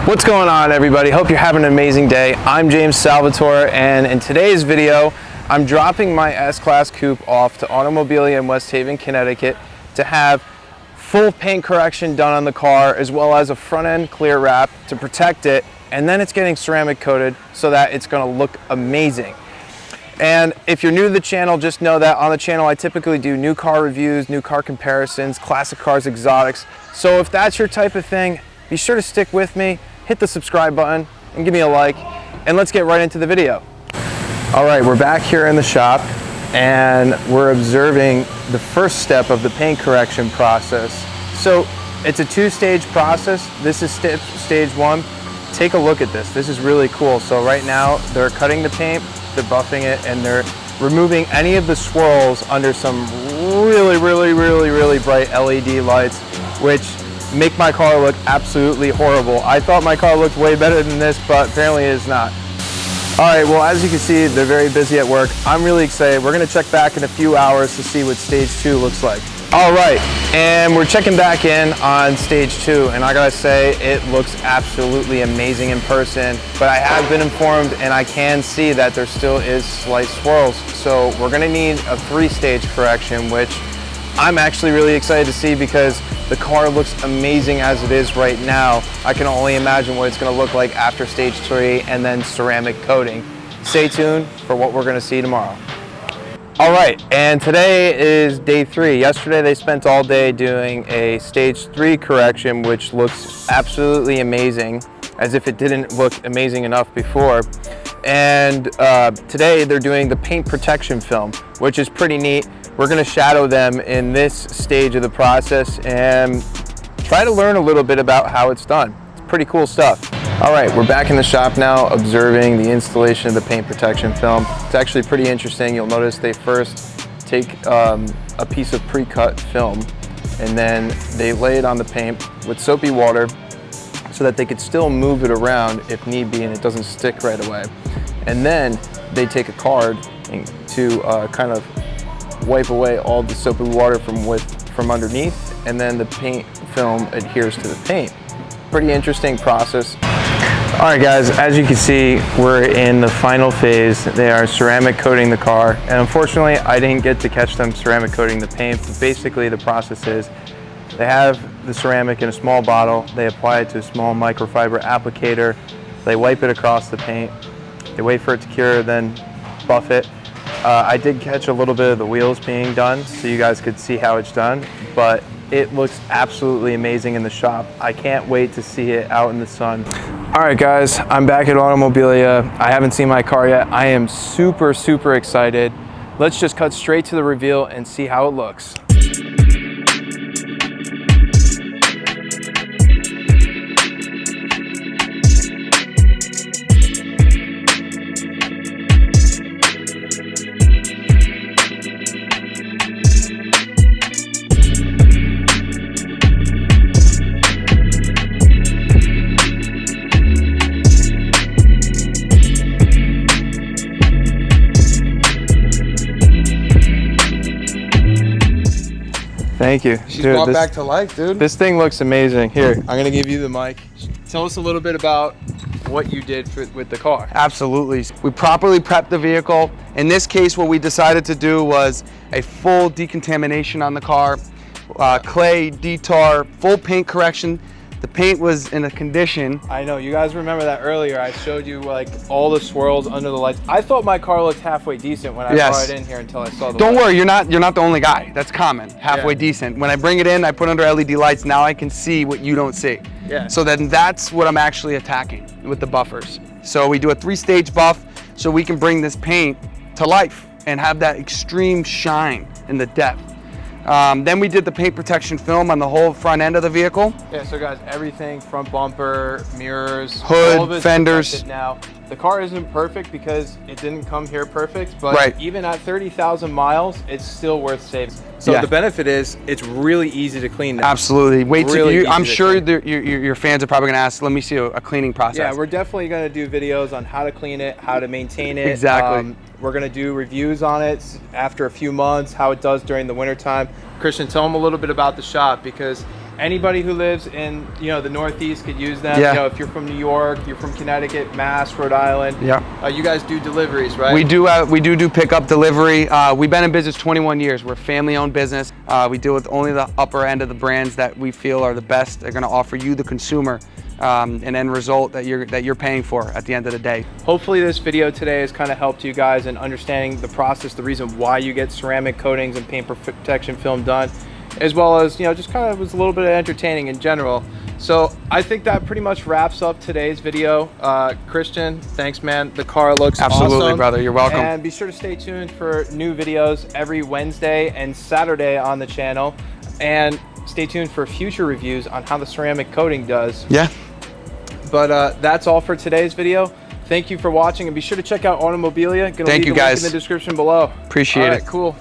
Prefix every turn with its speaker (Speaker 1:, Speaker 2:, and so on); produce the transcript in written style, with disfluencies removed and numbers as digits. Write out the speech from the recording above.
Speaker 1: What's going on, everybody? Hope you're having an amazing day. I'm James Salvatore, and in today's video I'm dropping my S-Class Coupe off to Automobilia in West Haven, Connecticut to have full paint correction done on the car, as well as a front end clear wrap to protect it, and then it's getting ceramic coated so that it's going to look amazing. And if you're new to the channel, just know that on the channel I typically do new car reviews, new car comparisons, classic cars, exotics. So if that's your type of thing, be sure to stick with me, hit the subscribe button, and give me a like, and let's get right into the video. All right, we're back here in the shop, and we're observing the first step of the paint correction process. So it's a two-stage process. This is stage one. Take a look at this. This is really cool. So right now, they're cutting the paint, they're buffing it, and they're removing any of the swirls under some really bright LED lights, which make my car look absolutely horrible. I thought my car looked way better than this, but apparently it is not. All right, well, as you can see, they're very busy at work. I'm really excited. We're gonna check back in a few hours to see what stage two looks like. All right, and we're checking back in on stage two, and I gotta say, it looks absolutely amazing in person, but I have been informed and I can see that there still is slight swirls. So we're gonna need a three-stage correction, which I'm actually really excited to see because the car looks amazing as it is right now. I can only imagine what it's gonna look like after stage three and then ceramic coating. Stay tuned for what we're gonna see tomorrow. All right, and today is day three. Yesterday they spent all day doing a stage three correction, which looks absolutely amazing, as if it didn't look amazing enough before. And today they're doing the paint protection film, which is pretty neat. We're gonna shadow them in this stage of the process and try to learn a little bit about how it's done. It's pretty cool stuff. All right, we're back in the shop now observing the installation of the paint protection film. It's actually pretty interesting. You'll notice they first take a piece of pre-cut film and then they lay it on the paint with soapy water so that they could still move it around if need be and it doesn't stick right away. And then they take a card to kind of wipe away all the soapy water from underneath, and then the paint film adheres to the paint. Pretty interesting process. All right, guys, as you can see, we're in the final phase. They are ceramic coating the car, and unfortunately I didn't get to catch them ceramic coating the paint, but basically the process is they have the ceramic in a small bottle, they apply it to a small microfiber applicator, they wipe it across the paint, they wait for it to cure, then buff it. I did catch a little bit of the wheels being done so you guys could see how it's done, but it looks absolutely amazing in the shop. I can't wait to see it out in the sun. All right, guys, I'm back at Automobilia. I haven't seen my car yet. I am super excited. Let's just cut straight to the reveal and see how it looks. Thank you.
Speaker 2: She's brought back to life, dude.
Speaker 1: This thing looks amazing. Here, I'm gonna give you the mic. Tell us a little bit about what you did with the car.
Speaker 2: Absolutely. We properly prepped the vehicle. In this case, what we decided to do was a full decontamination on the car, clay, detar, full paint correction. The paint was in a condition.
Speaker 1: I know, you guys remember that earlier. I showed you like all the swirls under the lights. I thought my car looked halfway decent when I brought it in here until I saw the
Speaker 2: Don't
Speaker 1: lights.
Speaker 2: worry, you're not the only guy. That's common, halfway decent. When I bring it in, I put under LED lights, now I can see what you don't see.
Speaker 1: Yeah.
Speaker 2: So then that's what I'm actually attacking with the buffers. So we do a three-stage buff so we can bring this paint to life and have that extreme shine in the depth. Then we did the paint protection film on the whole front end of the vehicle.
Speaker 1: Yeah, so guys, everything, front bumper, mirrors,
Speaker 2: hood,
Speaker 1: all of it's
Speaker 2: fenders.
Speaker 1: protected now. The car isn't perfect because it didn't come here perfect, but even at 30,000 miles, it's still worth saving. So the benefit is it's really easy to clean now.
Speaker 2: Absolutely. Wait till
Speaker 1: Really
Speaker 2: I'm
Speaker 1: easy to
Speaker 2: sure
Speaker 1: clean.
Speaker 2: your fans are probably gonna ask, let me see a cleaning process.
Speaker 1: Yeah, we're definitely gonna do videos on how to clean it, how to maintain it.
Speaker 2: Exactly.
Speaker 1: We're gonna do reviews on it after a few months, how it does during the winter time. Christian, tell them a little bit about the shop, because Anybody who lives in, you know, the Northeast could use them.
Speaker 2: Yeah.
Speaker 1: You know, if you're from New York, you're from Connecticut, Mass, Rhode Island.
Speaker 2: Yeah.
Speaker 1: You guys do deliveries, right?
Speaker 2: We do pickup delivery. We've been in business 21 years. We're a family-owned business. We deal with only the upper end of the brands that we feel are the best. They're going to offer you, the consumer, an end result that you're paying for at the end of the day.
Speaker 1: Hopefully this video today has kind of helped you guys in understanding the process, the reason why you get ceramic coatings and paint protection film done, as well as, you know, just kind of was a little bit entertaining in general. So I think that pretty much wraps up today's video. Christian, thanks, man. The car looks
Speaker 2: Absolutely,
Speaker 1: awesome.
Speaker 2: brother. You're welcome.
Speaker 1: And be sure to stay tuned for new videos every Wednesday and Saturday on the channel. And stay tuned for future reviews on how the ceramic coating does.
Speaker 2: Yeah.
Speaker 1: But that's all for today's video. Thank you for watching, and be sure to check out Automobilia. Gonna leave the link in the description below.
Speaker 2: Appreciate it.
Speaker 1: All right, cool.